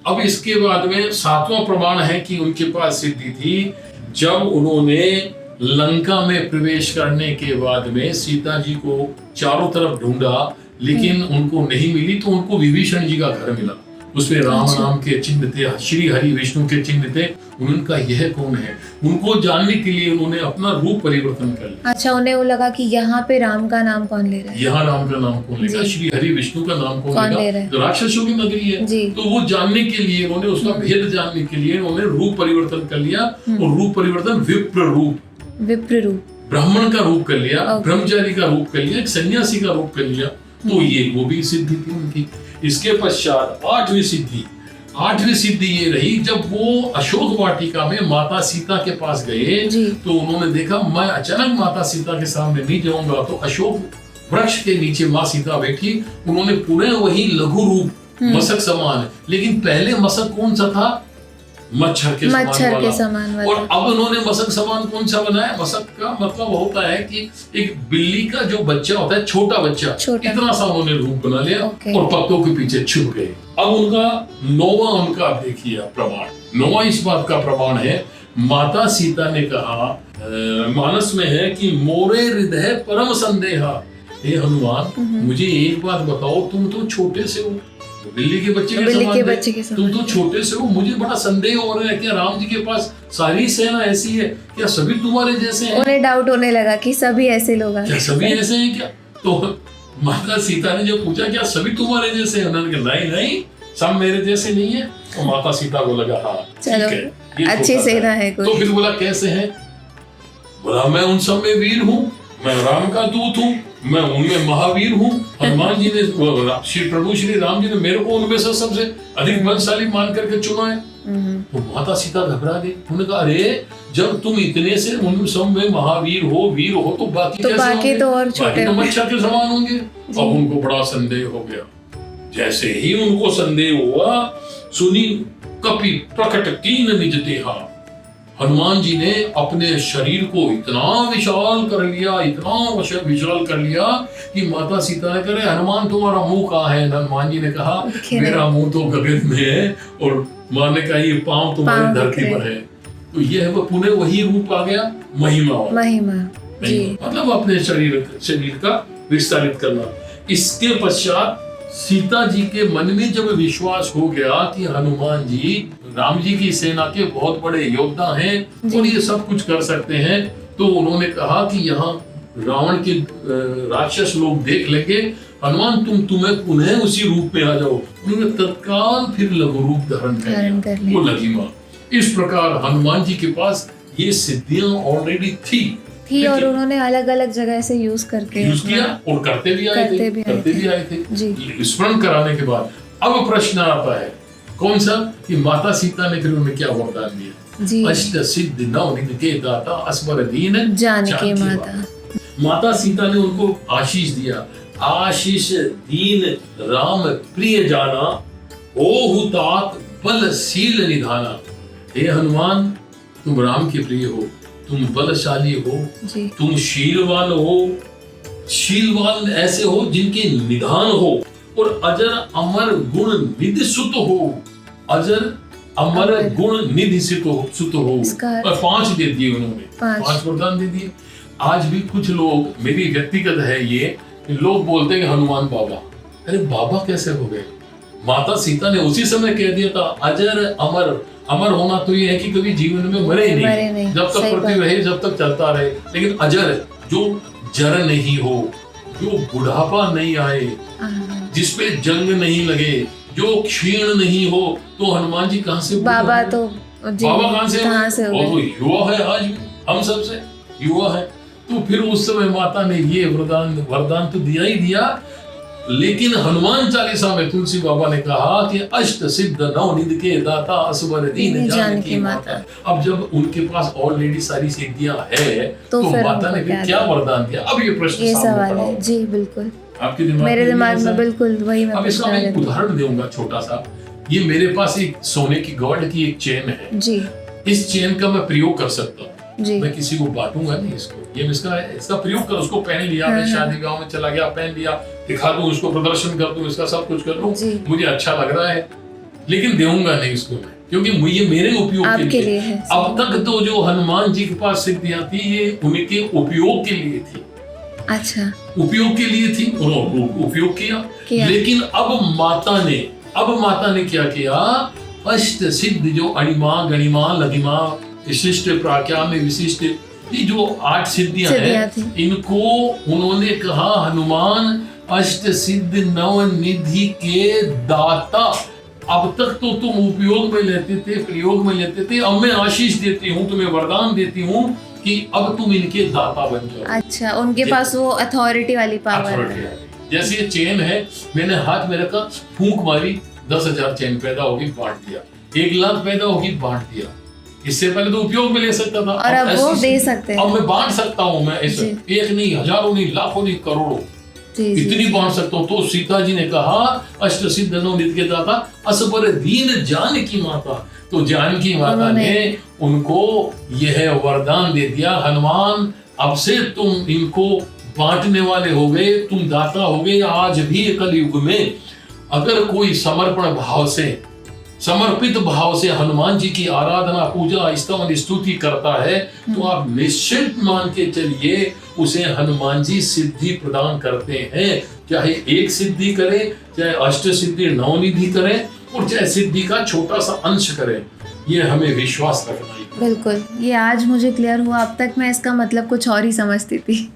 अब इसके बाद में 7वां प्रमाण है कि उनके पास सिद्धि थी, जब उन्होंने लंका में प्रवेश करने के बाद में सीता जी को चारों तरफ ढूंढा, लेकिन उनको नहीं मिली, तो उनको विभीषण जी का घर मिला। उसमें राम नाम के चिन्ह थे, श्री हरि विष्णु के चिन्ह थे। उनका यह कौन है, उनको जानने के लिए उन्होंने अपना रूप परिवर्तन कर लिया। अच्छा, उन्हें वो लगा कि यहाँ पे राम का नाम कौन ले रहा है, यहाँ राम का नाम कौन लेगा, श्री हरि विष्णु का नाम कौन ले लेगा, तो राक्षसों की नगरी है। तो वो जानने के लिए उन्होंने, उसका भेद जानने के लिए उन्होंने रूप परिवर्तन कर लिया। और रूप परिवर्तन विप्र रूप, ब्राह्मण का रूप कर लिया, ब्रह्मचारी का रूप कर लिया, एक सन्यासी का रूप कर लिया। तो ये वो भी सिद्धि थी उनकी। इसके पश्चात 8वीं सिद्धि ये रही, जब वो अशोक वाटिका में माता सीता के पास गए, तो उन्होंने देखा मैं अचानक माता सीता के सामने नहीं जाऊंगा, तो अशोक वृक्ष के नीचे माँ सीता बैठी। उन्होंने पूरे वही लघु रूप मशक समान, लेकिन पहले मशक कौन सा था, मच्छर के समान वाला। और अब उन्होंने मशक समान कौन सा बनाया, मशक का मतलब होता है कि एक बिल्ली का जो बच्चा होता है, छोटा बच्चा, इतना सा उन्होंने रूप बना लिया और पत्तों के पीछे छुप गए। अब उनका 9वां उनका देखिए प्रमाण, 9वां इस बात का प्रमाण है, माता सीता ने कहा, मानस में है कि मोरे हृदय परम संदेहा, हे हनुमान मुझे एक बात बताओ, तुम तो छोटे से हो, बिल्ली के बच्चे के समान, तुम तो छोटे से हो, मुझे बड़ा संदेह हो रहा है, क्या राम जी के पास सारी सेना ऐसी है, क्या सभी तुम्हारे जैसे हैं? उन्हें डाउट होने लगा कि सभी ऐसे लोग हैं, क्या सभी ऐसे हैं क्या? तो माता सीता ने जब पूछा क्या सभी तुम्हारे जैसे हैं, उन्होंने कहा नहीं, सब मेरे जैसे नहीं है। तो माता सीता को लगा हाँ चलो अच्छी सेना है कोई। तो फिर बोला कैसे है, बोला मैं उन सब में वीर हूँ, मैं राम का दूत हूँ, मैं उनमें महावीर हूँ। हनुमान जी ने, श्री प्रभु श्री राम जी ने मेरे को उनमें से सबसे अधिक बलशाली मान करके चुना है। तो माता सीता घबरा गई, उन्होंने कहा अरे जब तुम इतने से उन सब में महावीर हो, वीर हो, तो बाकी तो बाकी तो और छोटे, मच्छर के समान होंगे। अब उनको बड़ा संदेह हो गया। जैसे ही उनको संदेह हुआ, सुनी कपि प्रकट कीन निज देहा, हनुमान जी ने अपने शरीर को इतना विशाल कर लिया, इतना विशाल कर लिया कि माता सीता ने कहा हनुमान तुम्हारा मुंह कहाँ है? हनुमान जी ने कहा मेरा मुंह तो गगन में है, और माँ ने कहा ये पांव तुम्हारी धरती पर है। तो ये है वो पुनः वही रूप आ गया, महिमा मतलब अपने शरीर का विस्तारित करना। इसके पश्चात सीता जी के मन में जब विश्वास हो गया कि हनुमान जी राम जी की सेना के बहुत बड़े योद्धा हैं और ये सब कुछ कर सकते हैं, तो उन्होंने कहा कि यहाँ रावण के राक्षस लोग देख लेंगे, हनुमान तुम्हें पुनः उसी रूप में आ जाओ। उन्होंने तत्काल फिर लघु रूप धारण कर लिया, वो लगी माँ। इस प्रकार हनुमान जी के पास ये सिद्धियां ऑलरेडी थी और उन्होंने अलग अलग जगह से यूज किया और करते भी आए थे। स्मरण कराने के बाद अब प्रश्न आता है कौन सा, कि माता सीता ने फिर उन्हें क्या वरदान दिया, अष्ट सिद्धि नवनिधि के दाता अस्मर दीन जानकी माता। माता सीता ने उनको आशीष दिया, आशीष दीन राम प्रिय जाना, ओहु तात बलशील निधाना। हे हनुमान तुम राम के प्रिय हो, तुम बलशाली हो, तुम शीलवान हो, शीलवान ऐसे हो जिनके निधान हो, और अजर अमर गुण निधि सुत हो, अजर अमर गुण निधि सुत हो। और 5 दे दिए उन्होंने, 5 वरदान दे दिए। आज भी कुछ लोग, मेरी व्यक्तिगत है ये, लोग बोलते हैं हनुमान बाबा, अरे बाबा कैसे हो गए? माता सीता ने उसी समय कह दिया था अजर अमर। अमर होना तो ये है कि कभी जीवन में मरे ही नहीं, जब तक पृथ्वी रहे जब तक चलता रहे। लेकिन अजर जो जर नहीं हो, जो बुढ़ापा नहीं आए, जिसपे जंग नहीं लगे, जो क्षीण नहीं हो, तो हनुमान जी कहाँ से बाबा कहाँ से वो तो युवा है, आज हम सबसे युवा है। तो फिर उस समय माता ने ये वरदान तो दिया ही दिया, लेकिन हनुमान चालीसा में तुलसी बाबा ने कहा कि अष्ट सिद्ध नवनिधि के दाता असवर दीन जानकी माता। अब जब उनके पास ऑलरेडी सारी सिद्धियां है, तो माता ने फिर क्या वरदान दिया? अब ये प्रश्न सवाल है जी, बिल्कुल आपके दिमाग मेरे दिमाग में बिल्कुल वही। अब इसका मैं एक उदाहरण दूंगा छोटा सा। ये मेरे पास एक सोने की गोल्ड की एक चेन है जी, इस चेन का मैं प्रयोग कर सकता हूँ जी। मैं किसी को बांटूंगा नहीं इसको, ये इसका प्रयोग कर, उसको पहन लिया, मैं शादी ब्याह में चला गया, पहन लिया, दिखा दूं, उसको प्रदर्शन कर दूं, इसका सब कुछ कर लूं, मुझे अच्छा लग रहा है, लेकिन दूंगा नहीं इसको मैं, क्योंकि ये मेरे उपयोग आपके के लिए है। अब तक तो जो हनुमान जी के पास सिद्धियां थी ये उनके उपयोग के लिए थी। अच्छा, उपयोग के लिए थी, उन्होंने उपयोग किया। लेकिन अब माता ने क्या किया, अष्ट सिद्ध जो अणिमा गणिमा लघिमा विशिष्ट प्राज्ञा में विशिष्ट, ये जो 8 सिद्धियां हैं, इनको उन्होंने कहा हनुमान अष्ट सिद्ध नव निधि के दाता। अब तक तो तुम उपयोग में लेते थे, प्रयोग में लेते थे, अब मैं आशीष देती हूँ, तुम्हें वरदान देती हूँ कि अब तुम इनके दाता बन जाओ। अच्छा, उनके पास वो अथॉरिटी वाली पावर है। जैसे ये चेन है, मैंने हाथ में रखा, फूंक मारी, 10,000 चेन पैदा होगी, बांट दिया। 1,00,000 पैदा होगी, बांट दिया। इससे पहले तो उपयोग में ले सकता था, और अब वो दे सकते हैं। अब मैं बांट सकता हूँ, मैं ऐसे एक नहीं, हजारों नहीं, लाखों नहीं, करोड़ों, इतनी बांट सकता हूँ। तो सीता जी ने कहा अष्ट सिद्ध नव निधि के दाता असबर दीन जानकी माता। तो जानकी माता ने उनको यह वरदान दे दिया, हनुमान अब से तुम इनको बांटने वाले हो गए, तुम दाता हो गए। आज भी कलयुग में अगर कोई समर्पित भाव से हनुमान जी की आराधना, पूजा, स्तवन, स्तुति करता है, तो आप निश्चित मान के चलिए उसे हनुमान जी सिद्धि प्रदान करते हैं। चाहे 1 सिद्धि करें, चाहे अष्ट सिद्धि नवनिधि करें, और चाहे सिद्धि का छोटा सा अंश करें, ये हमें विश्वास रखना है। बिल्कुल, ये आज मुझे क्लियर हुआ। अब तक मैं इसका मतलब कुछ और ही समझती थी।